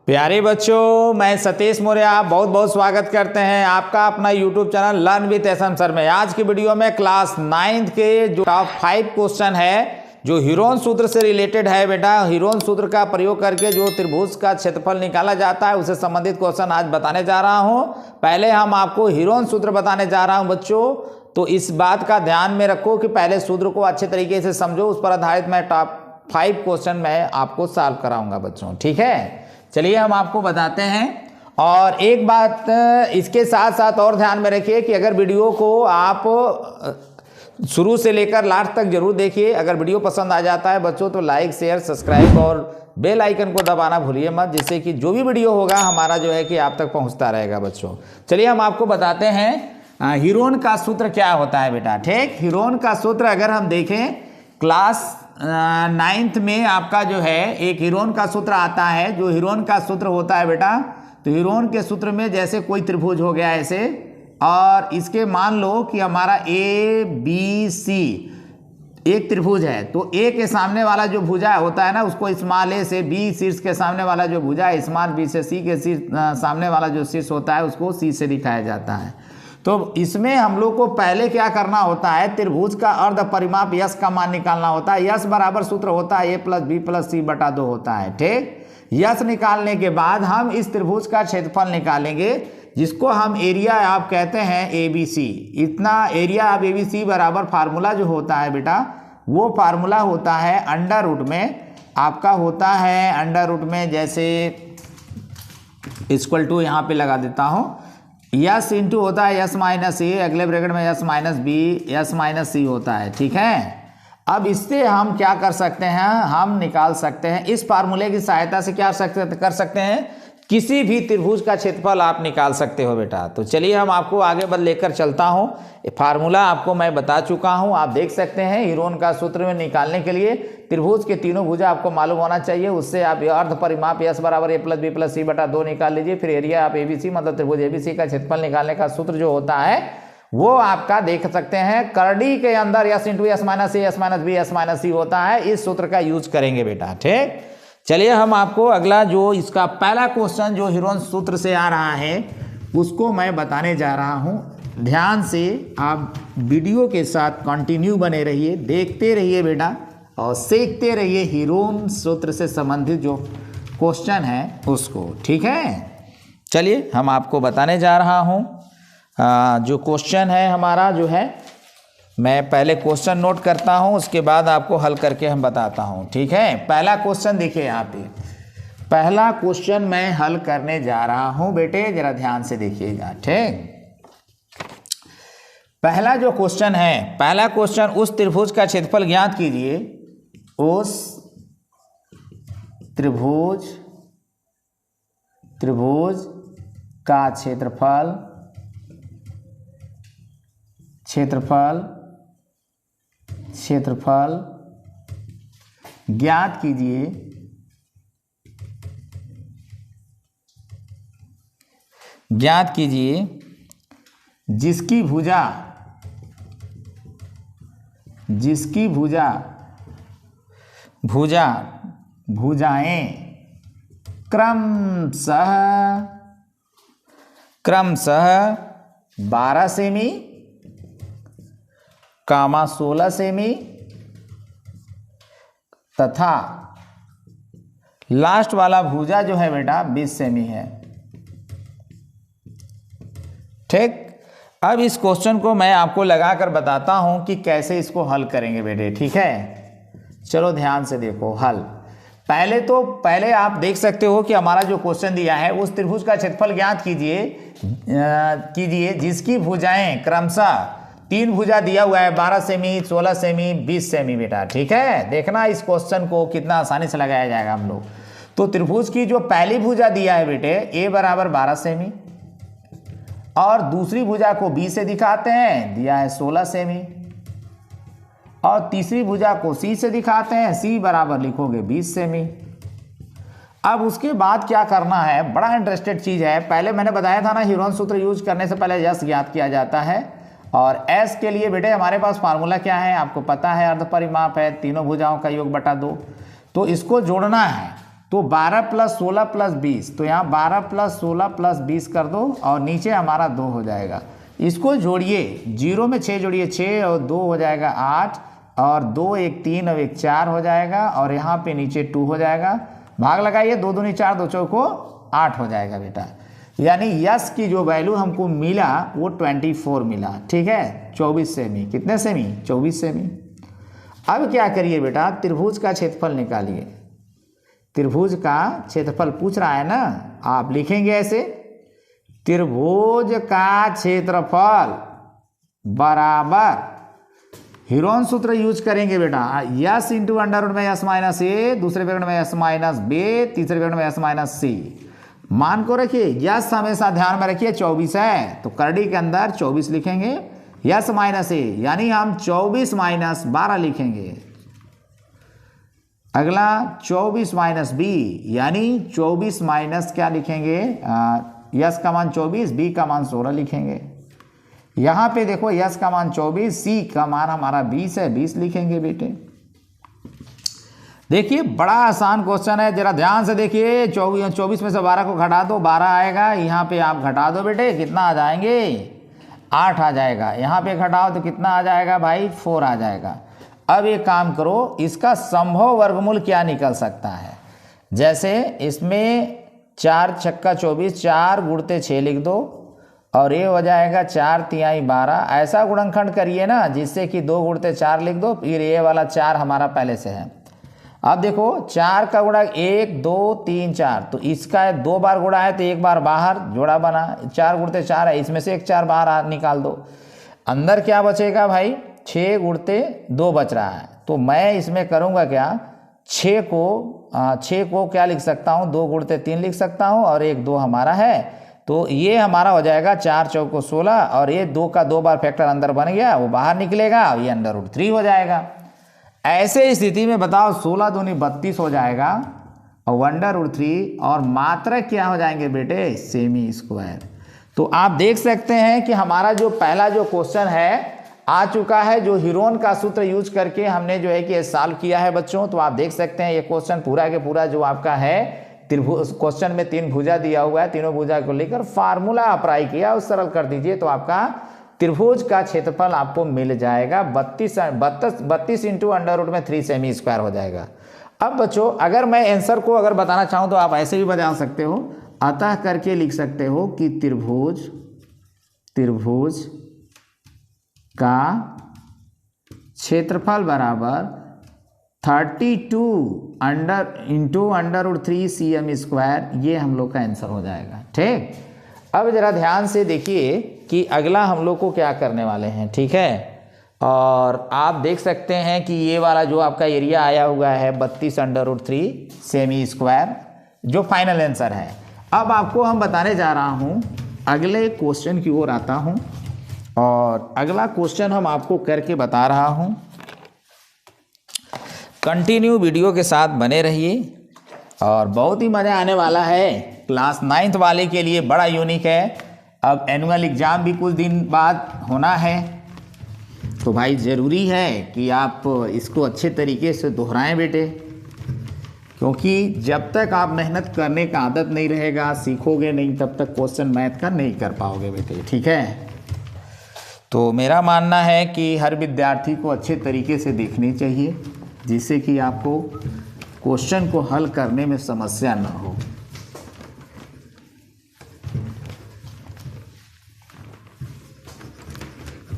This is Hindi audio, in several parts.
प्यारे बच्चों, मैं सतीश मौर्य आप बहुत बहुत स्वागत करते हैं आपका अपना YouTube channel learn with SM sir में। आज की वीडियो में क्लास 9th के जो टॉप 5 क्वेश्चन है जो हीरोन सूत्र से रिलेटेड है बेटा, हीरोन सूत्र का प्रयोग करके जो त्रिभुज का क्षेत्रफल निकाला जाता है उससे संबंधित क्वेश्चन आज बताने जा रहा हूं। पहले हम आपको हीरोन सूत्र बताने जा रहा हूं बच्चों, तो इस बात का ध्यान में रखो कि पहले सूत्र को अच्छे तरीके से समझो, उस पर आधारित मैं टॉप 5 क्वेश्चन मैं आपको सॉल्व कराऊंगा बच्चों, ठीक है। चलिए हम आपको बताते हैं। और एक बात इसके साथ साथ और ध्यान में रखिए कि अगर वीडियो को आप शुरू से लेकर लास्ट तक जरूर देखिए। अगर वीडियो पसंद आ जाता है बच्चों तो लाइक शेयर सब्सक्राइब और बेल आइकन को दबाना भूलिए मत, जिससे कि जो भी वीडियो होगा हमारा जो है कि आप तक पहुंचता रहेगा बच्चों। चलिए हम आपको बताते हैं हीरोन का सूत्र क्या होता है बेटा, ठीक। हीरोन का सूत्र अगर हम देखें क्लास 9th में आपका जो है एक हीरोन का सूत्र आता है। जो हीरोन का सूत्र होता है बेटा, तो हीरोन के सूत्र में जैसे कोई त्रिभुज हो गया ऐसे, और इसके मान लो कि हमारा ए बी सी एक त्रिभुज है, तो ए के सामने वाला जो भुजा होता है ना उसको स्मॉल ए से, बी शीर्ष के सामने वाला जो भुजा है स्मॉल बी से, सी के सामने वाला जो शीर्ष होता है उसको सी से दिखाया जाता है। तो इसमें हम लोग को पहले क्या करना होता है, त्रिभुज का अर्ध परिमाप यस का मान निकालना होता है। यस बराबर सूत्र होता है ए प्लस बी प्लस सी बटा 2 होता है, ठीक। यस निकालने के बाद हम इस त्रिभुज का क्षेत्रफल निकालेंगे, जिसको हम एरिया आप कहते हैं ए बी सी। इतना area of A B C बराबर फार्मूला जो होता है बेटा, वो फार्मूला होता है अंडर रूट में आपका होता है, अंडर रूट में जैसे इक्वल टू यहाँ पे लगा देता हूँ, यस इंटू होता है यस माइनस ए, अगले ब्रैकेट में S minus B S minus C होता है, ठीक है। अब इससे हम क्या कर सकते हैं, हम निकाल सकते हैं इस फार्मूले की सहायता से क्या कर सकते हैं, किसी भी त्रिभुज का क्षेत्रफल आप निकाल सकते हो बेटा। तो चलिए हम आपको आगे बढ़ लेकर चलता हूँ। फार्मूला आपको मैं बता चुका हूँ, आप देख सकते हैं। हीरोन का सूत्र में निकालने के लिए त्रिभुज के तीनों भुजा आपको मालूम होना चाहिए, उससे आप अर्ध परिमाप यस बराबर ए प्लस बी प्लस सी बटा 2 निकाल लीजिए। फिर एरिया आप एबीसी मतलब त्रिभुज एबीसी का क्षेत्रफल निकालने का सूत्र जो होता है वो आपका देख सकते हैं करड़ी के अंदर S into S minus A S minus B S minus C होता है। इस सूत्र का यूज करेंगे बेटा, ठीक। चलिए हम आपको अगला जो इसका पहला क्वेश्चन जो हीरोन सूत्र से आ रहा है उसको मैं बताने जा रहा हूं। ध्यान से आप वीडियो के साथ कंटिन्यू बने रहिए, देखते रहिए बेटा और सीखते रहिए हीरोन सूत्र से संबंधित जो क्वेश्चन है उसको, ठीक है। चलिए हम आपको बताने जा रहा हूं। जो क्वेश्चन है हमारा जो है, मैं पहले क्वेश्चन नोट करता हूं, उसके बाद आपको हल करके हम बताता हूं, ठीक है। पहला क्वेश्चन देखिए यहाँ पे, पहला क्वेश्चन मैं हल करने जा रहा हूं बेटे, जरा ध्यान से देखिएगा, ठीक। पहला जो क्वेश्चन है, पहला क्वेश्चन उस त्रिभुज का क्षेत्रफल ज्ञात कीजिए, उस त्रिभुज का क्षेत्रफल ज्ञात कीजिए जिसकी भुजाएं क्रमशः 12 सेमी, 16 सेमी तथा लास्ट वाला भुजा जो है बेटा 20 सेमी है, ठीक। अब इस क्वेश्चन को मैं आपको लगाकर बताता हूं कि कैसे इसको हल करेंगे बेटे, ठीक है। चलो ध्यान से देखो हल। पहले आप देख सकते हो कि हमारा जो क्वेश्चन दिया है, उस त्रिभुज का क्षेत्रफल ज्ञात कीजिए जिसकी भुजाएं क्रमशः 3 भुजा दिया हुआ है, 12 सेमी 16 सेमी 20 सेमी बेटा, ठीक है। देखना इस क्वेश्चन को कितना आसानी से लगाया जाएगा हम लोग। तो त्रिभुज की जो पहली भुजा दिया है बेटे ए बराबर 12 सेमी, और दूसरी भुजा को बी से दिखाते हैं, दिया है 16 सेमी, और तीसरी भुजा को सी से दिखाते हैं, सी बराबर लिखोगे 20 सेमी। अब उसके बाद क्या करना है, बड़ा इंटरेस्टेड चीज है। पहले मैंने बताया था ना, हीरोन सूत्र यूज करने से पहले यस ज्ञात किया जाता है, और एस के लिए बेटे हमारे पास फार्मूला क्या है आपको पता है, अर्ध परिमाप है, तीनों भुजाओं का योग बटा 2। तो इसको जोड़ना है, तो 12 प्लस 16 प्लस 20, तो यहाँ 12 प्लस 16 प्लस 20 कर दो और नीचे हमारा 2 हो जाएगा। इसको जोड़िए, 0 में 6 जोड़िए, 6 और 2 हो जाएगा 8, और 2 एक 3 और एक 4 हो जाएगा, और यहाँ पे नीचे 2 हो जाएगा। भाग लगाइए, 2 दूनी 4, 2 चौको 8 हो जाएगा बेटा। यानी यस की जो वैल्यू हमको मिला वो 24 मिला। ठीक है, 24 सेमी। कितने सेमी? 24 सेमी। अब क्या करिए बेटा, त्रिभुज का क्षेत्रफल निकालिए। त्रिभुज का क्षेत्रफल पूछ रहा है ना, आप लिखेंगे ऐसे, त्रिभुज का क्षेत्रफल बराबर, हीरोन सूत्र यूज करेंगे बेटा, यस इंटू अंडर रूट में यस माइनस ए, दूसरे ब्रैकेट में यस माइनस बी, तीसरे ब्रैकेट में यस माइनस सी। मान को रखिए, यस हमेशा ध्यान में रखिए 24 है, तो करड़ी के अंदर 24 लिखेंगे, यस माइनस ए यानी हम 24 माइनस 12 लिखेंगे। अगला 24 माइनस बी यानी 24 माइनस क्या लिखेंगे, यस का मान 24, बी का मान 16 लिखेंगे। यहां पे देखो यस का मान 24, सी का मान हमारा 20 है, 20 लिखेंगे बेटे। देखिए बड़ा आसान क्वेश्चन है, जरा ध्यान से देखिए। 24 में से 12 को घटा दो, 12 आएगा। यहाँ पे आप घटा दो बेटे, कितना आ जाएंगे, 8 आ जाएगा। यहाँ पे घटाओ तो कितना आ जाएगा भाई, 4 आ जाएगा। अब एक काम करो, इसका संभव वर्गमूल क्या निकल सकता है। जैसे इसमें 4 छक्का 24, 4 गुणते 6 लिख दो, और ये हो जाएगा 4 तिहाई 12। ऐसा गुणनखंड करिए ना जिससे कि 2 गुणते 4 लिख दो, फिर ये वाला 4 हमारा पहले से है। अब देखो 4 का गुणा 1 2 3 4, तो इसका 2 बार गुणा है तो 1 बार बाहर जोड़ा बना, 4 गुणते 4 है, इसमें से एक 4 बाहर निकाल दो। अंदर क्या बचेगा भाई, 6 गुणते 2 बच रहा है। तो मैं इसमें करूँगा क्या, 6 को क्या लिख सकता हूँ, 2 गुणते 3 लिख सकता हूँ, और 1 2 हमारा है। तो ये हमारा हो जाएगा 4 चौको 16, और ये 2 का 2 बार फैक्टर अंदर बन गया, वो बाहर निकलेगा, और ये अंडर रूट 3 हो जाएगा। ऐसे स्थिति में बताओ 16 दूनी 32 हो जाएगा, और अंडर रूट 3 और मात्रक क्या हो जाएंगे बेटे, सेमी स्क्वायर। तो आप देख सकते हैं कि हमारा जो पहला जो क्वेश्चन है आ चुका है, जो हीरोन का सूत्र यूज करके हमने जो है कि सॉल्व किया है बच्चों। तो आप देख सकते हैं ये क्वेश्चन पूरा के पूरा जो आपका है, त्रिभुज क्वेश्चन में 3 भुजा दिया हुआ है, तीनों भुजा को लेकर फार्मूला अप्लाई किया और सरल कर दीजिए, तो आपका त्रिभुज का क्षेत्रफल आपको मिल जाएगा 32 इंटू अंडर रूट में 3 सेमी स्क्वायर हो जाएगा। अब बच्चों अगर मैं आंसर को अगर बताना चाहूँ तो आप ऐसे भी बता सकते हो, अतः करके लिख सकते हो कि त्रिभुज का क्षेत्रफल बराबर 32 into under root 3 cm square, ये हम लोग का आंसर हो जाएगा। ठीक, अब जरा ध्यान से देखिए कि अगला हम लोग को क्या करने वाले हैं। ठीक है, और आप देख सकते हैं कि ये वाला जो आपका एरिया आया हुआ है 32 अंडर रूट 3 सेमी स्क्वायर, जो फाइनल आंसर है। अब आपको हम बताने जा रहा हूँ, अगले क्वेश्चन की ओर आता हूँ, और अगला क्वेश्चन हम आपको करके बता रहा हूँ। कंटिन्यू वीडियो के साथ बने रहिए, और बहुत ही मज़ा आने वाला है। क्लास 9th वाले के लिए बड़ा यूनिक है। अब एनुअल एग्ज़ाम भी कुछ दिन बाद होना है, तो भाई ज़रूरी है कि आप इसको अच्छे तरीके से दोहराएं बेटे, क्योंकि जब तक आप मेहनत करने का आदत नहीं रहेगा, सीखोगे नहीं, तब तक क्वेश्चन मैथ का नहीं कर पाओगे बेटे। ठीक है, तो मेरा मानना है कि हर विद्यार्थी को अच्छे तरीके से देखनी चाहिए, जिससे कि आपको क्वेश्चन को हल करने में समस्या न हो।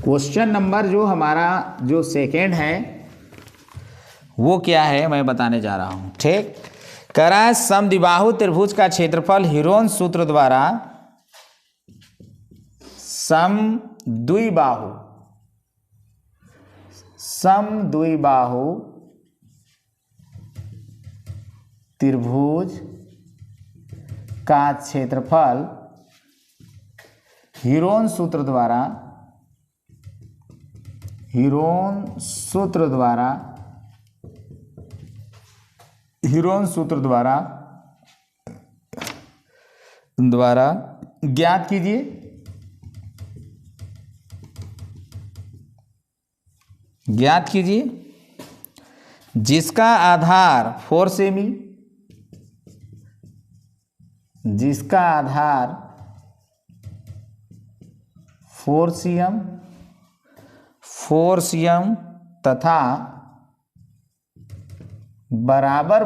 क्वेश्चन नंबर जो हमारा जो सेकेंड है वो क्या है मैं बताने जा रहा हूँ। ठीक, करा समद्विबाहु त्रिभुज का क्षेत्रफल हीरोन सूत्र द्वारा समद्विबाहु त्रिभुज का क्षेत्रफल हीरोन सूत्र द्वारा ज्ञात कीजिए, जिसका आधार 4 सेमी जिसका आधार 4 cm तथा बराबर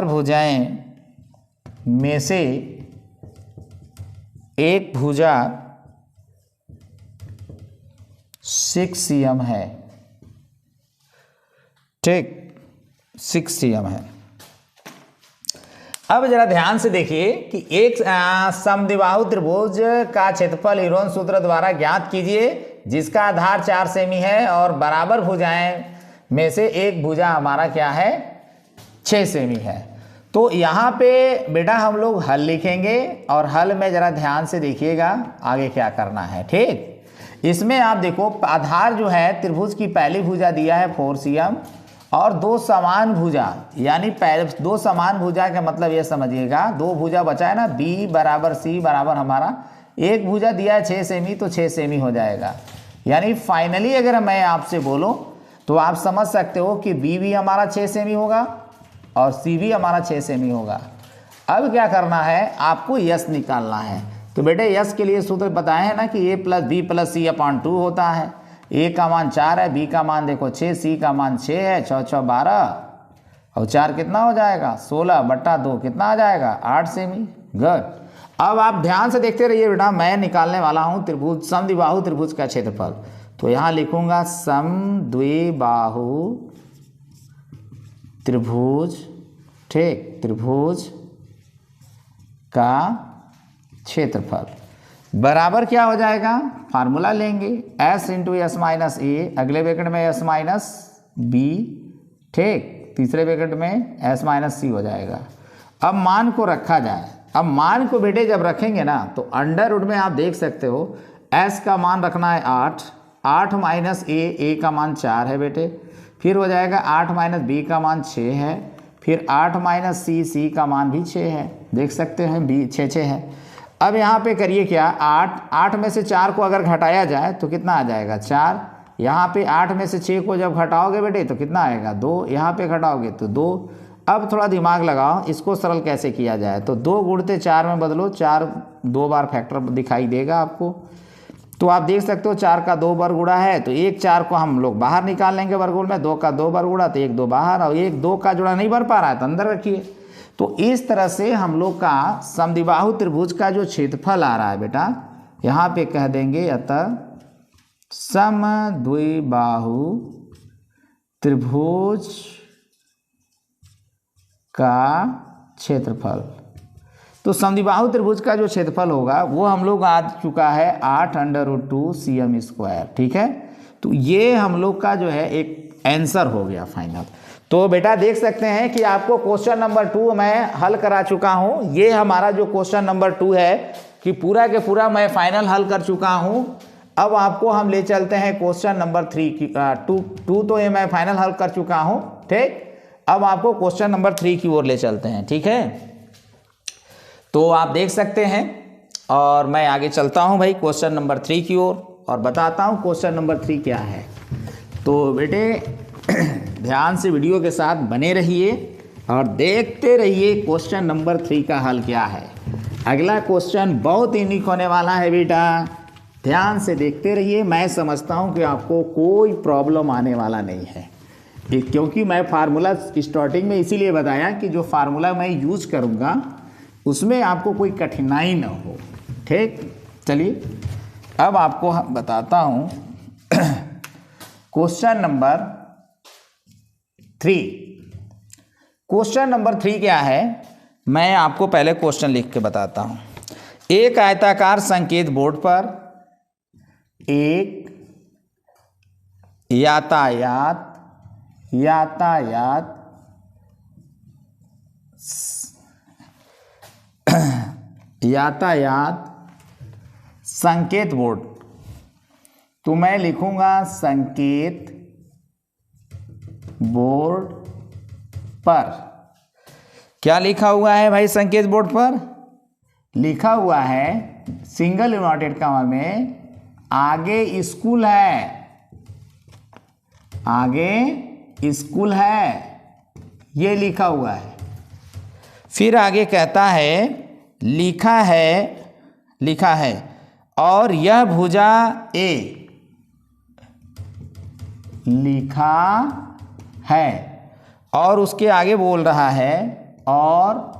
भुजाएं में से एक भुजा 6 cm है। ठीक, 6 cm है। अब जरा ध्यान से देखिए कि एक समद्विबाहु त्रिभुज का क्षेत्रफल हीरोन सूत्र द्वारा ज्ञात कीजिए, जिसका आधार 4 सेमी है और बराबर भुजाएं में से एक भुजा हमारा क्या है, 6 सेमी है। तो यहाँ पे बेटा हम लोग हल लिखेंगे और हल में जरा ध्यान से देखिएगा आगे क्या करना है। ठीक, इसमें आप देखो आधार जो है त्रिभुज की पहली भुजा दिया है 4 cm और दो समान भुजा, यानी पहले दो समान भुजा का मतलब ये समझिएगा, दो भुजा बचा है ना, B बराबर C बराबर हमारा एक भुजा दिया है 6 सेमी, तो 6 सेमी हो जाएगा। यानी फाइनली अगर मैं आपसे बोलूं तो आप समझ सकते हो कि B भी हमारा 6 सेमी होगा और C भी हमारा 6 सेमी होगा। अब क्या करना है, आपको यस निकालना है। तो बेटे यस के लिए सूत्र बताए हैं ना कि A + B + C/2 होता है। A का मान 4 है, B का मान देखो 6, C का मान 6 है, 6 6 12 और 4 कितना हो जाएगा, 16/2 कितना आ जाएगा, 8 सेमी। गुड। अब आप ध्यान से देखते रहिए बेटा, मैं निकालने वाला हूँ त्रिभुज समद्विबाहु त्रिभुज का क्षेत्रफल। तो यहाँ लिखूंगा समद्विबाहु त्रिभुज, ठीक, त्रिभुज का क्षेत्रफल बराबर क्या हो जाएगा, फार्मूला लेंगे S × S - A, अगले ब्रैकेट में S - B, ठीक, तीसरे ब्रैकेट में S - C हो जाएगा। अब मान को रखा जाए। अब मान को बेटे जब रखेंगे ना तो अंडर रूट में आप देख सकते हो S का मान रखना है 8, 8 - A का मान 4 है बेटे, फिर हो जाएगा 8 - B का मान 6 है, फिर 8 - C का मान भी 6 है, देख सकते हैं B 6 6 है। अब यहाँ पे करिए क्या, 8 में से 4 को अगर घटाया जाए तो कितना आ जाएगा, 4। यहाँ पे 8 में से 6 को जब घटाओगे बेटे तो कितना आएगा, 2। यहाँ पे घटाओगे तो 2। अब थोड़ा दिमाग लगाओ, इसको सरल कैसे किया जाए। तो 2 गुणते 4 में बदलो, 4 2 बार फैक्टर दिखाई देगा आपको। तो आप देख सकते हो 4 का 2 बार गुणा है तो 1 4 को हम लोग बाहर निकाल लेंगे वर्गमूल में, 2 का 2 बार गुणा तो 1 2 बाहर, और 1 2 का जुड़ा नहीं बन पा रहा है तो अंदर रखिए। तो इस तरह से हम लोग का समद्विबाहु त्रिभुज का जो क्षेत्रफल आ रहा है बेटा, यहाँ पे कह देंगे अतः समद्विबाहु त्रिभुज का क्षेत्रफल। तो समद्विबाहु त्रिभुज का जो क्षेत्रफल होगा वो हम लोग आ चुका है 8√2 cm², ठीक है। तो ये हम लोग का जो है एक आंसर हो गया फाइनल। तो बेटा देख सकते हैं कि आपको क्वेश्चन नंबर 2 मैं हल करा चुका हूं। ये हमारा जो क्वेश्चन नंबर 2 है कि पूरा के पूरा मैं फाइनल हल कर चुका हूं। अब आपको हम ले चलते हैं क्वेश्चन नंबर 3 की 2 तो ये मैं फाइनल हल कर चुका हूं, ठीक। अब आपको क्वेश्चन नंबर 3 की ओर ले चलते हैं, ठीक है। तो आप देख सकते हैं और मैं आगे चलता हूं भाई क्वेश्चन नंबर 3 की ओर और बताता हूं क्वेश्चन नंबर 3 क्या है। तो बेटे ध्यान से वीडियो के साथ बने रहिए और देखते रहिए क्वेश्चन नंबर 3 का हल क्या है। अगला क्वेश्चन बहुत यूनिक होने वाला है बेटा, ध्यान से देखते रहिए। मैं समझता हूं कि आपको कोई प्रॉब्लम आने वाला नहीं है, क्योंकि मैं फार्मूला स्टार्टिंग में इसीलिए बताया कि जो फार्मूला मैं यूज करूंगा उसमें आपको कोई कठिनाई ना हो, ठीक। चलिए अब आपको बताता हूं क्वेश्चन नंबर 3। क्वेश्चन नंबर 3 क्या है, मैं आपको पहले क्वेश्चन लिख के बताता हूं। एक आयताकार संकेत बोर्ड पर एक यातायात संकेत बोर्ड, तो मैं लिखूंगा संकेत बोर्ड पर। क्या लिखा हुआ है भाई संकेत बोर्ड पर? लिखा हुआ है सिंगल इन्वर्टेड कॉमा में आगे स्कूल है, आगे स्कूल है, ये लिखा हुआ है। फिर आगे कहता है लिखा है और यह भुजा ए, लिखा है, और उसके आगे बोल रहा है और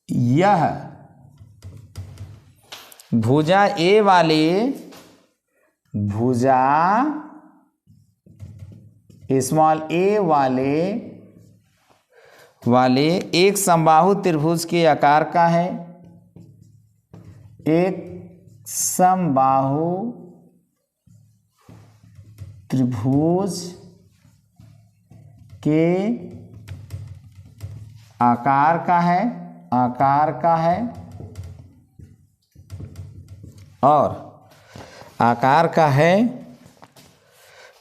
यह भुजा ए स्मॉल ए वाले एक समबाहु त्रिभुज के आकार का है, एक समबाहु त्रिभुज के आकार का है और आकार का है,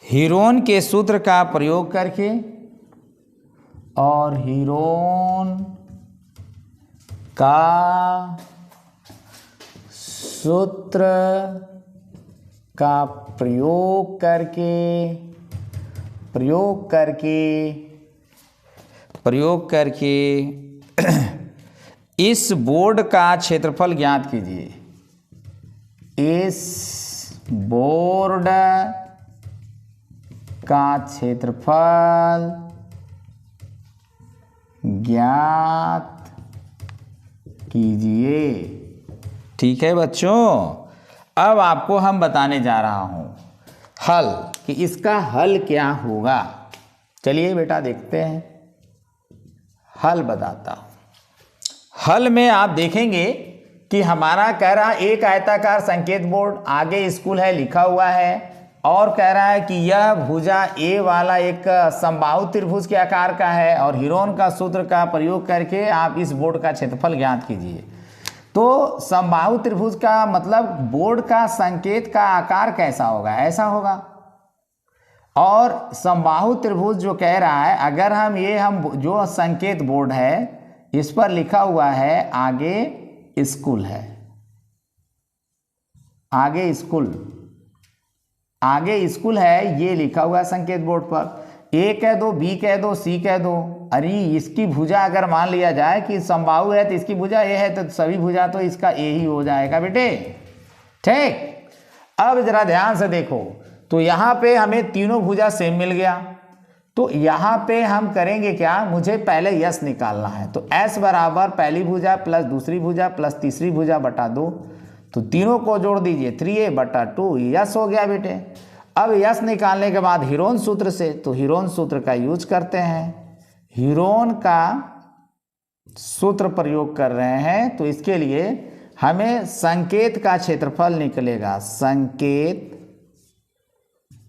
हीरोन के सूत्र का प्रयोग करके, और हीरोन का सूत्र का प्रयोग करके इस बोर्ड का क्षेत्रफल ज्ञात कीजिए। इस बोर्ड का क्षेत्रफल ज्ञात कीजिए। ठीक है बच्चों, अब आपको हम बताने जा रहा हूं हल, कि इसका हल क्या होगा। चलिए बेटा देखते हैं, हल बताता हूं। हल में आप देखेंगे कि हमारा कह रहा है एक आयताकार संकेत बोर्ड, आगे स्कूल है लिखा हुआ है, और कह रहा है कि यह भुजा ए वाला एक समबाहु त्रिभुज के आकार का है और हीरोन का सूत्र का प्रयोग करके आप इस बोर्ड का क्षेत्रफल ज्ञात कीजिए। तो समबाहु त्रिभुज का मतलब बोर्ड का संकेत का आकार कैसा होगा, ऐसा होगा। और समबाहु त्रिभुज जो कह रहा है, अगर हम जो संकेत बोर्ड है इस पर लिखा हुआ है आगे स्कूल है, आगे स्कूल है, ये लिखा हुआ है संकेत बोर्ड पर। ए कह दो, बी कह दो, सी कह दो। अरे इसकी भुजा अगर मान लिया जाए कि समबाहु है तो इसकी भुजा ए है, तो सभी भुजा तो इसका ए ही हो जाएगा बेटे। ठीक, अब जरा ध्यान से देखो, तो यहाँ पे हमें तीनों भुजा सेम मिल गया। तो यहाँ पे हम करेंगे क्या, मुझे पहले यस निकालना है। तो एस बराबर पहली भुजा प्लस दूसरी भुजा प्लस तीसरी भुजा बटा 2, तो तीनों को जोड़ दीजिए, 3a बटा 2 यस हो गया बेटे। अब यस निकालने के बाद हीरोन सूत्र से, तो हीरोन सूत्र का यूज करते हैं, हीरोन का सूत्र प्रयोग कर रहे हैं। तो इसके लिए हमें संकेत का क्षेत्रफल निकलेगा, संकेत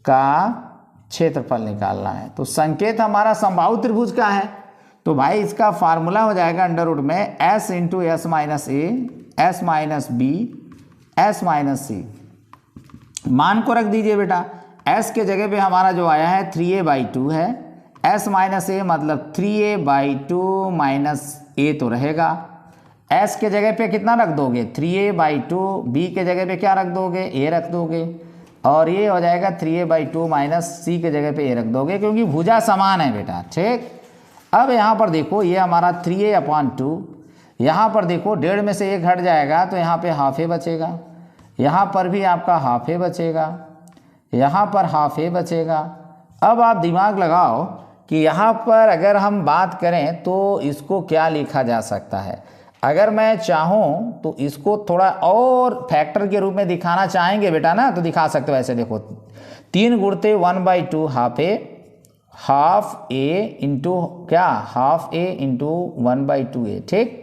का क्षेत्रफल निकालना है। तो संकेत हमारा समबाहु त्रिभुज का है, तो भाई इसका फार्मूला हो जाएगा अंडर रूट में s into S minus A, S minus B, S minus C. मान को रख दीजिए बेटा, s के जगह पे हमारा जो आया है 3a/2 है, s माइनस ए मतलब 3a/2 माइनस ए तो रहेगा। s के जगह पे कितना रख दोगे, 3a/2, b के जगह पे क्या रख दोगे, a रख दोगे, और ये हो जाएगा 3a/2 माइनस सी के जगह पे ए रख दोगे, क्योंकि भुजा समान है बेटा। ठीक, अब यहाँ पर देखो ये हमारा 3a/2, यहाँ पर देखो 1.5 में से 1 हट जाएगा तो यहाँ पे हाफ ए बचेगा, यहाँ पर भी आपका हाफ ए बचेगा, यहाँ पर हाफ ए बचेगा। अब आप दिमाग लगाओ कि यहाँ पर अगर हम बात करें तो इसको क्या लिखा जा सकता है। अगर मैं चाहूँ तो इसको थोड़ा और फैक्टर के रूप में दिखाना चाहेंगे बेटा ना, तो दिखा सकते हो। ऐसे देखो 3 गुणते 1/2 हाफ ए इंटू क्या, हाफ ए इंटू 1/2a। ठीक,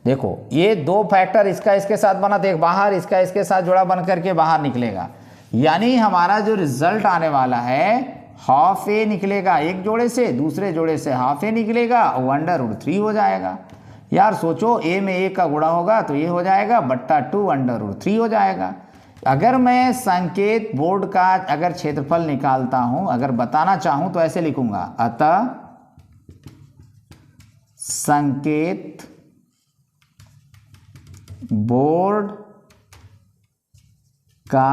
देखो ये दो फैक्टर इसका इसके साथ बना, तो एक बाहर इसका इसके साथ जुड़ा बन करके बाहर निकलेगा, यानी हमारा जो रिजल्ट आने वाला है हाफ ए निकलेगा एक जोड़े से, दूसरे जोड़े से हाफ ए निकलेगा और √3 हो जाएगा। यार सोचो, ए में ए का गुणा होगा तो ये हो जाएगा बट्टा 2 √3 हो जाएगा। अगर मैं संकेत बोर्ड का अगर क्षेत्रफल निकालता हूं, अगर बताना चाहूं तो ऐसे लिखूंगा, अतः संकेत बोर्ड का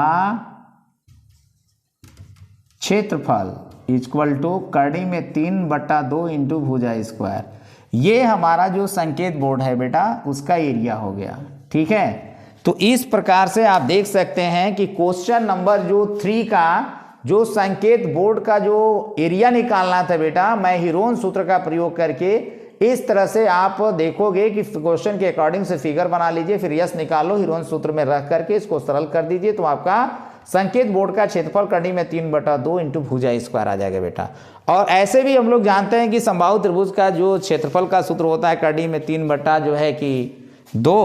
क्षेत्रफल इक्वल टू करड़ी में 3/2 इंटू भुजा स्क्वायर। ये हमारा जो संकेत बोर्ड है बेटा उसका एरिया हो गया। ठीक है, तो इस प्रकार से आप देख सकते हैं कि क्वेश्चन नंबर जो 3 का जो संकेत बोर्ड का जो एरिया निकालना था बेटा, मैं हीरोन सूत्र का प्रयोग करके इस तरह से आप देखोगे कि क्वेश्चन के अकॉर्डिंग से फिगर बना लीजिए, फिर यस निकालो, हीरोन सूत्र में रख करके इसको सरल कर दीजिए, तो आपका संकेत बोर्ड का क्षेत्रफल करड़ी में 3/2 इंटू भुजा स्क्वायर आ जाएगा बेटा। और ऐसे भी हम लोग जानते हैं कि समबाहु त्रिभुज का जो क्षेत्रफल का सूत्र होता है करड़ी में 3/2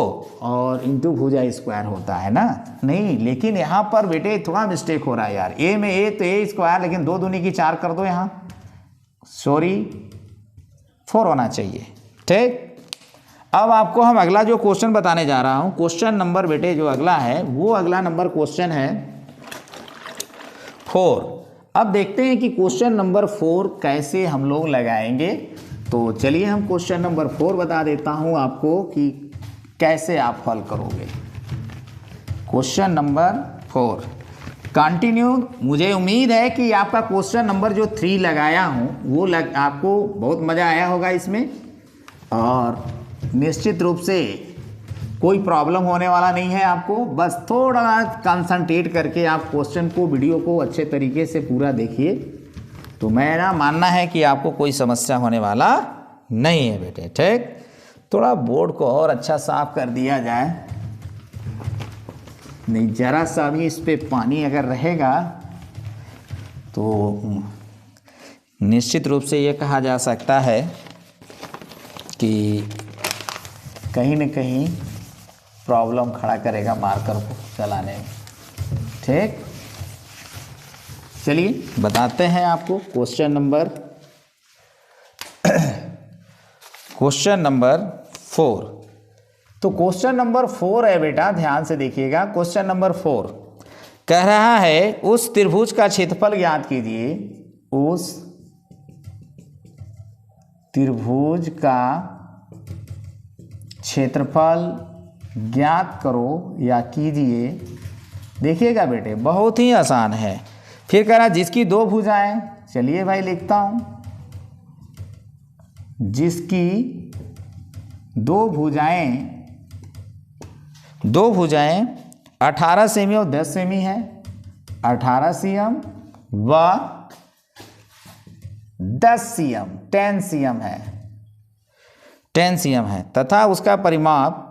और इंटू भुजा स्क्वायर होता है ना। नहीं, लेकिन यहाँ पर बेटे थोड़ा मिस्टेक हो रहा है यार, ए में ए तो ए स्क्वायर, लेकिन 2 दूनी की 4 कर दो, यहाँ सॉरी 4 होना चाहिए। ठीक, अब आपको हम अगला जो क्वेश्चन बताने जा रहा हूँ, क्वेश्चन नंबर बेटे जो अगला है वो अगला नंबर क्वेश्चन है 4। अब देखते हैं कि क्वेश्चन नंबर 4 कैसे हम लोग लगाएंगे। तो चलिए हम क्वेश्चन नंबर 4 बता देता हूं आपको कि कैसे आप हल करोगे। Question number 4 continue. मुझे उम्मीद है कि आपका क्वेश्चन नंबर जो 3 लगाया हूं वो आपको बहुत मज़ा आया होगा इसमें, और निश्चित रूप से कोई प्रॉब्लम होने वाला नहीं है आपको। बस थोड़ा कंसंट्रेट करके आप क्वेश्चन को, वीडियो को अच्छे तरीके से पूरा देखिए, तो मेरा मानना है कि आपको कोई समस्या होने वाला नहीं है बेटे। ठीक, थोड़ा बोर्ड को और अच्छा साफ कर दिया जाए, नहीं जरा सा भी इस पे पानी अगर रहेगा तो निश्चित रूप से ये कहा जा सकता है कि कहीं न कहीं प्रॉब्लम खड़ा करेगा मार्कर को चलाने में। ठीक, चलिए बताते हैं आपको क्वेश्चन नंबर 4। तो क्वेश्चन नंबर 4 है बेटा, ध्यान से देखिएगा। क्वेश्चन नंबर 4 कह रहा है उस त्रिभुज का क्षेत्रफल ज्ञात कीजिए। उस त्रिभुज का क्षेत्रफल ज्ञात करो या कीजिए। देखिएगा बेटे बहुत ही आसान है। फिर कह रहा जिसकी 2 भुजाएं, चलिए भाई लिखता हूं, जिसकी 2 भुजाएं 18 सेमी और 10 सेमी है, 18 सीएम व 10 सीएम 10 सीएम है, 10 सीएम है, तथा उसका परिमाप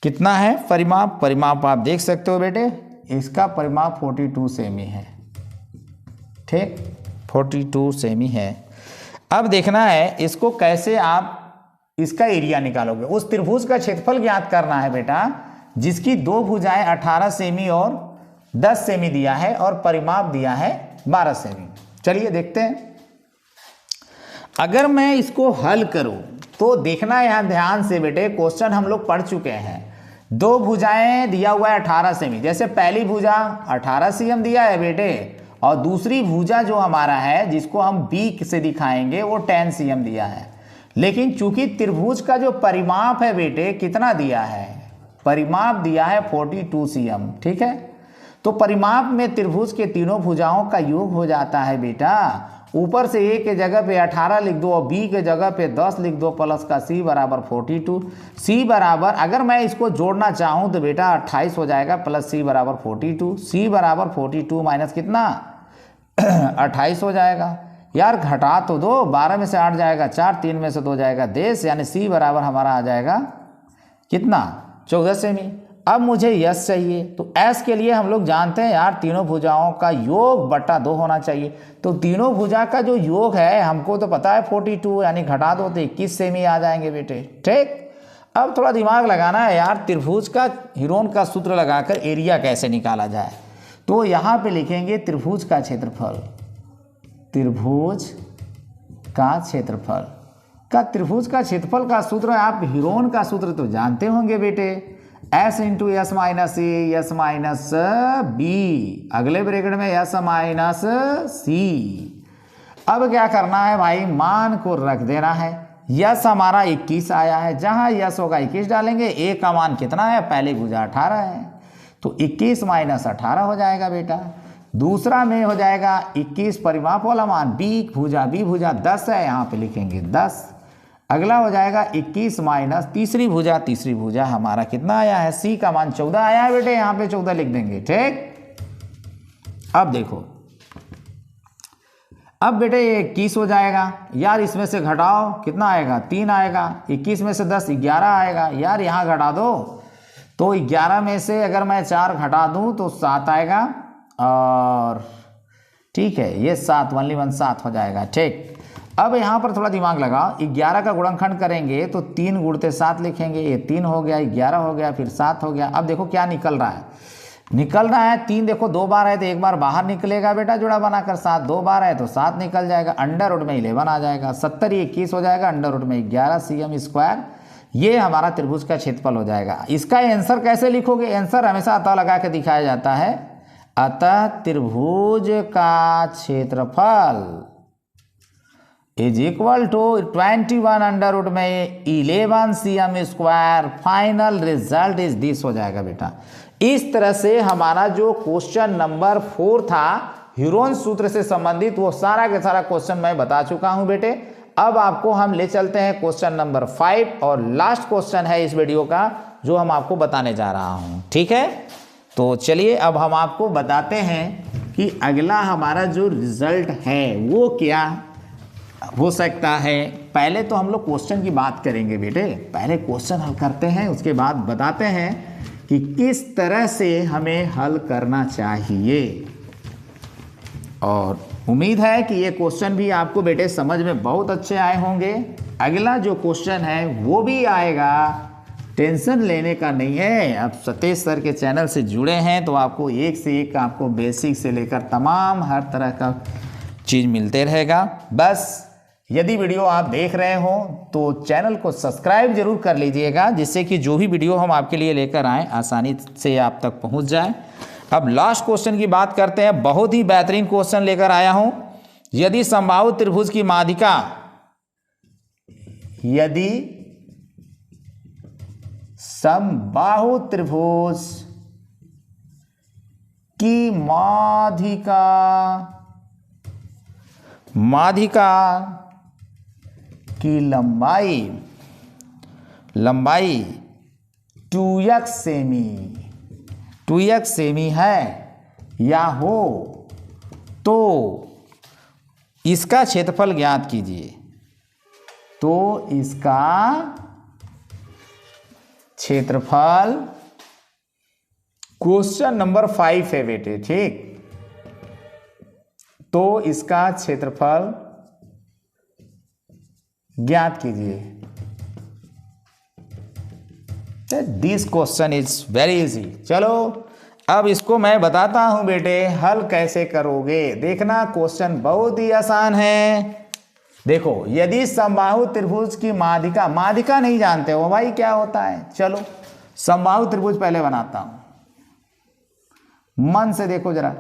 कितना है? परिमाप आप देख सकते हो बेटे, इसका परिमाप 42 सेमी है। ठीक, 42 सेमी है। अब देखना है इसको कैसे आप इसका एरिया निकालोगे। उस त्रिभुज का क्षेत्रफल ज्ञात करना है बेटा, जिसकी 2 भुजाएं 18 सेमी और 10 सेमी दिया है और परिमाप दिया है 12 सेमी। चलिए देखते हैं। अगर मैं इसको हल करूं तो देखना है यहां ध्यान से बेटे, क्वेश्चन हम लोग पढ़ चुके हैं। 2 भुजाएं दिया हुआ है 18 सेमी, जैसे पहली भुजा 18 सीएम दिया है बेटे, और दूसरी भुजा जो हमारा है जिसको हम बी से दिखाएंगे वो 10 सीएम दिया है। लेकिन चूंकि त्रिभुज का जो परिमाप है बेटे कितना दिया है? परिमाप दिया है 42 सीएम। ठीक है, तो परिमाप में त्रिभुज के तीनों भुजाओं का योग हो जाता है बेटा। ऊपर से ए के जगह पे 18 लिख दो और बी के जगह पे 10 लिख दो, प्लस का सी बराबर 42। सी बराबर, अगर मैं इसको जोड़ना चाहूँ तो बेटा 28 हो जाएगा, प्लस सी बराबर 42। सी बराबर 42 माइनस कितना 28 हो जाएगा। यार घटा तो दो, 12 में से 8 जाएगा 4, 3 में से 2 जाएगा 10, यानी सी बराबर हमारा आ जाएगा कितना 14 सेमी। अब मुझे यस चाहिए, तो एस के लिए हम लोग जानते हैं यार तीनों भुजाओं का योग बटा 2 होना चाहिए। तो तीनों भुजा का जो योग है हमको तो पता है 42, यानी घटा दो तो 21 सेमी आ जाएंगे बेटे। ठीक, अब थोड़ा दिमाग लगाना है यार, त्रिभुज का हीरोन का सूत्र लगाकर एरिया कैसे निकाला जाए। तो यहाँ पे लिखेंगे त्रिभुज का क्षेत्रफल, त्रिभुज का क्षेत्रफल का सूत्र, आप हीरोन का सूत्र तो जानते होंगे बेटे, S into S minus A S minus B, अगले ब्रैकेट में एस माइनस सी। अब क्या करना है भाई, मान को रख देना है। यस हमारा 21 आया है, जहां यस होगा 21 डालेंगे। ए का मान कितना है, पहली भुजा 18 है, तो 21 माइनस 18 हो जाएगा बेटा। दूसरा में हो जाएगा 21 परिमाप वाला मान, बी भुजा 10 है, यहाँ पे लिखेंगे 10। अगला हो जाएगा 21 माइनस तीसरी भुजा हमारा कितना आया है, सी का मान 14 आया है बेटे, यहाँ पे 14 लिख देंगे। ठीक, अब देखो, अब बेटे ये 21 हो जाएगा यार, इसमें से घटाओ कितना आएगा, 3 आएगा। 21 में से 10 11 आएगा यार, यहाँ घटा दो तो 11 में से अगर मैं 4 घटा दूं तो 7 आएगा, और ठीक है ये 7 7 हो जाएगा। ठीक, अब यहाँ पर थोड़ा दिमाग लगाओ, 11 का गुणनखंड करेंगे तो 3 गुणते 7 लिखेंगे, ये 3 हो गया, 11 हो गया, फिर 7 हो गया। अब देखो क्या निकल रहा है, 3 देखो 2 बार है तो 1 बार बाहर निकलेगा बेटा जुड़ा बनाकर, 7 2 बार है तो 7 निकल जाएगा, अंडर रूट में 11 आ जाएगा, 70 21 हो जाएगा, अंडर रूट में 11 cm स्क्वायर। ये हमारा त्रिभुज का क्षेत्रफल हो जाएगा। इसका आंसर कैसे लिखोगे, आंसर हमेशा अतः लगा के दिखाया जाता है, अतः त्रिभुज का क्षेत्रफल is equal to 21 under root में 11 cm square, final result is this हो जाएगा बेटा। इस तरह से हमारा जो क्वेश्चन नंबर 4 था ह्यूरोन सूत्र से संबंधित, वो सारा का सारा क्वेश्चन मैं बता चुका हूं बेटे। अब आपको हम ले चलते हैं क्वेश्चन नंबर 5, और लास्ट क्वेश्चन है इस वीडियो का जो हम आपको बताने जा रहा हूं। ठीक है, तो चलिए अब हम आपको बताते हैं कि अगला हमारा जो रिजल्ट है वो क्या हो सकता है। पहले तो हम लोग क्वेश्चन की बात करेंगे बेटे, पहले क्वेश्चन हल करते हैं, उसके बाद बताते हैं कि किस तरह से हमें हल करना चाहिए। और उम्मीद है कि ये क्वेश्चन भी आपको बेटे समझ में बहुत अच्छे आए होंगे। अगला जो क्वेश्चन है वो भी आएगा, टेंशन लेने का नहीं है। अब सतीश सर के चैनल से जुड़े हैं तो आपको एक से एक आपको बेसिक से लेकर तमाम हर तरह का चीज़ मिलते रहेगा। बस यदि वीडियो आप देख रहे हो तो चैनल को सब्सक्राइब जरूर कर लीजिएगा, जिससे कि जो भी वीडियो हम आपके लिए लेकर आएँ आसानी से आप तक पहुंच जाए। अब लास्ट क्वेश्चन की बात करते हैं, बहुत ही बेहतरीन क्वेश्चन लेकर आया हूं। यदि समबाहु त्रिभुज की माध्यिका, यदि समबाहु त्रिभुज की माध्यिका की लंबाई 2x सेमी है या हो तो इसका क्षेत्रफल ज्ञात कीजिए। तो इसका क्षेत्रफल क्वेश्चन नंबर 5 है बेटे। ठीक, तो इसका क्षेत्रफल ज्ञात कीजिए। This question is very easy. चलो अब इसको मैं बताता हूं बेटे हल कैसे करोगे। देखना क्वेश्चन बहुत ही आसान है। देखो, यदि समबाहु त्रिभुज की माध्यिका नहीं जानते हो भाई क्या होता है, चलो समबाहु त्रिभुज पहले बनाता हूं, मन से देखो जरा।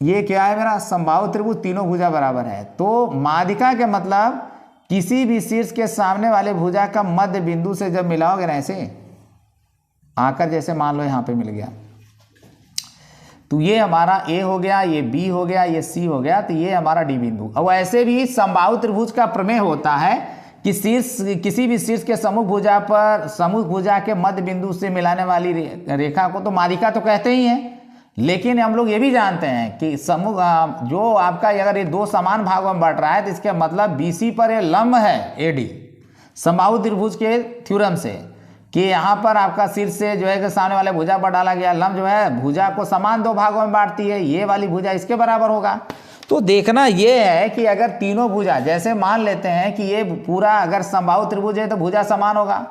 ये क्या है मेरा समबाहु त्रिभुज, तीनों भुजा बराबर है। तो माध्यिका के मतलब किसी भी शीर्ष के सामने वाले भुजा का मध्य बिंदु से जब मिलाओगे ना, ऐसे आकर जैसे मान लो यहां पे मिल गया, तो ये हमारा ए हो गया, ये बी हो गया, ये सी हो गया, तो ये हमारा डी बिंदु। और ऐसे भी समबाहु त्रिभुज का प्रमेय होता है कि किसी भी शीर्ष के सम्मुख भुजा के मध्य बिंदु से मिलाने वाली रेखा को तो माध्यिका तो कहते ही हैं। लेकिन हम लोग ये भी जानते हैं कि सम्मुख जो आपका अगर ये दो समान भागों में बढ़ रहा है तो इसका मतलब BC पर ये लंब है AD, समबाहु त्रिभुज के थ्योरम से, कि यहाँ पर आपका शीर्ष से जो है कि सामने वाले भुजा पर डाला गया लंब जो है भुजा को समान दो भागों में बांटती है, ये वाली भुजा इसके बराबर होगा। तो देखना ये है कि अगर तीनों भुजा, जैसे मान लेते हैं कि ये पूरा अगर समबाहु त्रिभुज है तो भुजा समान होगा,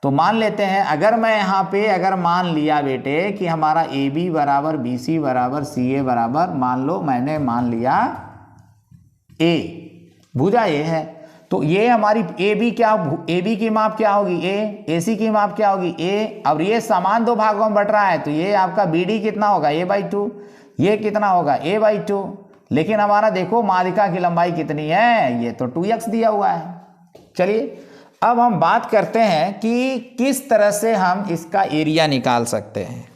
तो मान लेते हैं अगर मैं यहाँ पे अगर मान लिया बेटे कि हमारा AB बराबर BC बराबर CA बराबर, मान लो मैंने मान लिया A, भुजा ये है, तो ये हमारी AB की माप क्या होगी A, AC की माप क्या होगी A। अब ये समान दो भागों में बट रहा है तो ये आपका BD कितना होगा A/2, ये कितना होगा A/2, लेकिन हमारा देखो माध्यिका की लंबाई कितनी है, ये तो 2x दिया हुआ है। चलिए अब हम बात करते हैं कि किस तरह से हम इसका एरिया निकाल सकते हैं।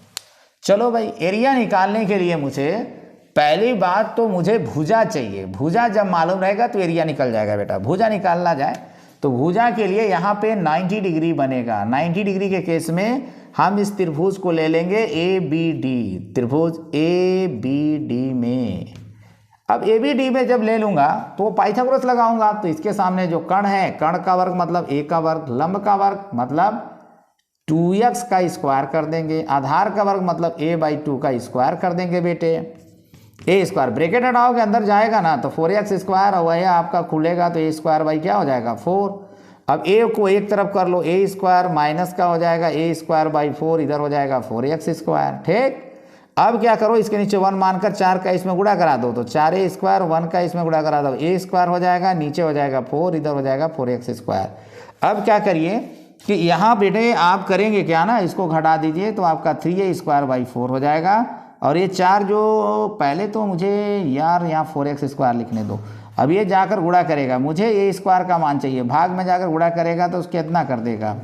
चलो भाई, एरिया निकालने के लिए मुझे पहली बात तो मुझे भुजा चाहिए। भुजा जब मालूम रहेगा तो एरिया निकल जाएगा बेटा। भुजा निकालना जाए तो भुजा के लिए यहाँ पे 90 डिग्री बनेगा। 90 डिग्री के केस में हम इस त्रिभुज को ले लेंगे ABD, त्रिभुज ABD में। अब ABD में जब ले लूंगा तो पाइथागोरस लगाऊंगा, तो इसके सामने जो कर्ण है, कर्ण का वर्ग मतलब A का वर्ग, लंब का वर्ग मतलब 2x का स्क्वायर कर देंगे, आधार का वर्ग मतलब A/2 का स्क्वायर कर देंगे बेटे। ए स्क्वायर ब्रैकेट हटाओगे अंदर जाएगा ना तो 4x स्क्वायर, और वही आपका खुलेगा तो A स्क्वायर बाई क्या हो जाएगा 4। अब A को एक तरफ कर लो, A स्क्वायर माइनस का हो जाएगा A स्क्वायर बाई 4, इधर हो जाएगा 4x स्क्वायर। ठीक, अब क्या करो, इसके नीचे 1 मानकर 4 का इसमें गुणा करा दो, तो 4A स्क्वायर 1 का इसमें गुणा करा दो, A स्क्वायर हो जाएगा, नीचे हो जाएगा 4, इधर हो जाएगा 4x स्क्वायर। अब क्या करिए कि यहाँ बेटे आप करेंगे क्या ना, इसको घटा दीजिए तो आपका 3A स्क्वायर बाई 4 हो जाएगा। और ये 4 जो पहले तो मुझे यार यहाँ 4x स्क्वायर लिखने दो। अब ये जाकर गुणा करेगा, मुझे A स्क्वायर का मान चाहिए, भाग में जाकर गुणा करेगा तो उसके कितना कर देगा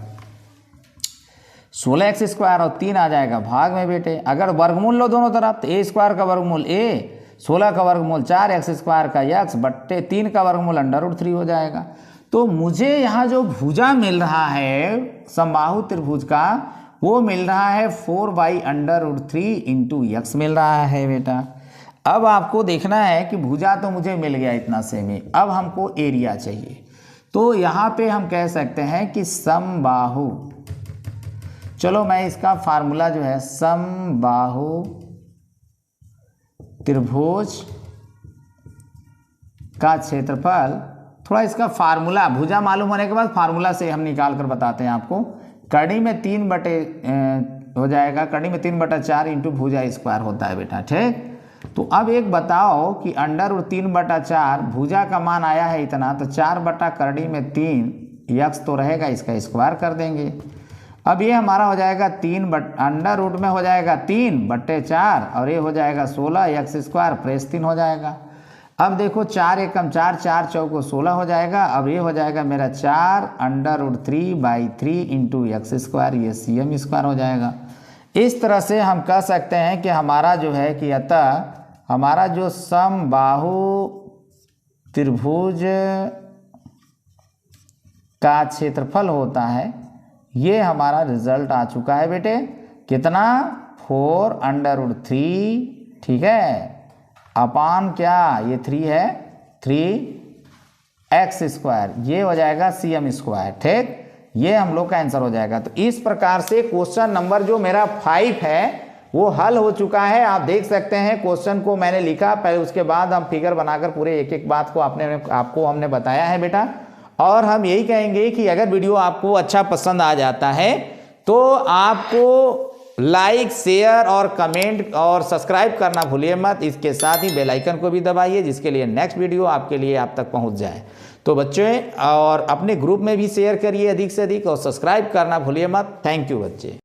16x स्क्वायर, और 3 आ जाएगा भाग में बेटे। अगर वर्गमूल लो दोनों तरफ तो A स्क्वायर का वर्गमूल A, 16 का वर्गमूल 4x स्क्वायर का x बट्टे 3 का वर्गमूल √3 हो जाएगा। तो मुझे यहाँ जो भुजा मिल रहा है समबाहु त्रिभुज का, वो मिल रहा है 4/√3 इंटू x मिल रहा है बेटा। अब आपको देखना है कि भुजा तो मुझे मिल गया इतना से में, अब हमको एरिया चाहिए। तो यहाँ पे हम कह सकते हैं कि समबाहु, चलो मैं इसका फार्मूला जो है समबाहु त्रिभुज का क्षेत्रफल, थोड़ा इसका फार्मूला भुजा मालूम होने के बाद फार्मूला से हम निकाल कर बताते हैं आपको। कड़ी में 3 बटे हो जाएगा, कड़ी में 3/4 इंटू भुजा स्क्वायर होता है बेटा। ठीक, तो अब एक बताओ कि √3/4 भुजा का मान आया है इतना, तो 4 बटा करड़ी में 3 x तो रहेगा, इसका स्क्वायर कर देंगे। अब ये हमारा हो जाएगा 3 में हो जाएगा 3/4 और ये हो जाएगा 16x स्क्वायर प्लस 3 हो जाएगा। अब देखो 4 एकम 4, 4 चौको 16 हो जाएगा। अब ये हो जाएगा मेरा 4√3/3 इंटू x स्क्वायर, ये cm स्क्वायर हो जाएगा। इस तरह से हम कह सकते हैं कि हमारा जो है कि अतः हमारा जो समबाहु त्रिभुज का क्षेत्रफल होता है, ये हमारा रिजल्ट आ चुका है बेटे। कितना 4√3, ठीक है, अपान क्या ये 3 है 3x स्क्वायर, ये हो जाएगा cm स्क्वायर। ठीक, ये हम लोग का आंसर हो जाएगा। तो इस प्रकार से क्वेश्चन नंबर जो मेरा 5 है वो हल हो चुका है। आप देख सकते हैं क्वेश्चन को मैंने लिखा पहले, उसके बाद हम फिगर बनाकर पूरे एक एक बात को आपको हमने बताया है बेटा। और हम यही कहेंगे कि अगर वीडियो आपको अच्छा पसंद आ जाता है तो आपको लाइक, शेयर और कमेंट और सब्सक्राइब करना भूलिए मत। इसके साथ ही बेल आइकन को भी दबाइए, जिसके लिए नेक्स्ट वीडियो आपके लिए आप तक पहुंच जाए। तो बच्चों, और अपने ग्रुप में भी शेयर करिए अधिक से अधिक, और सब्सक्राइब करना भूलिए मत। थैंक यू बच्चे।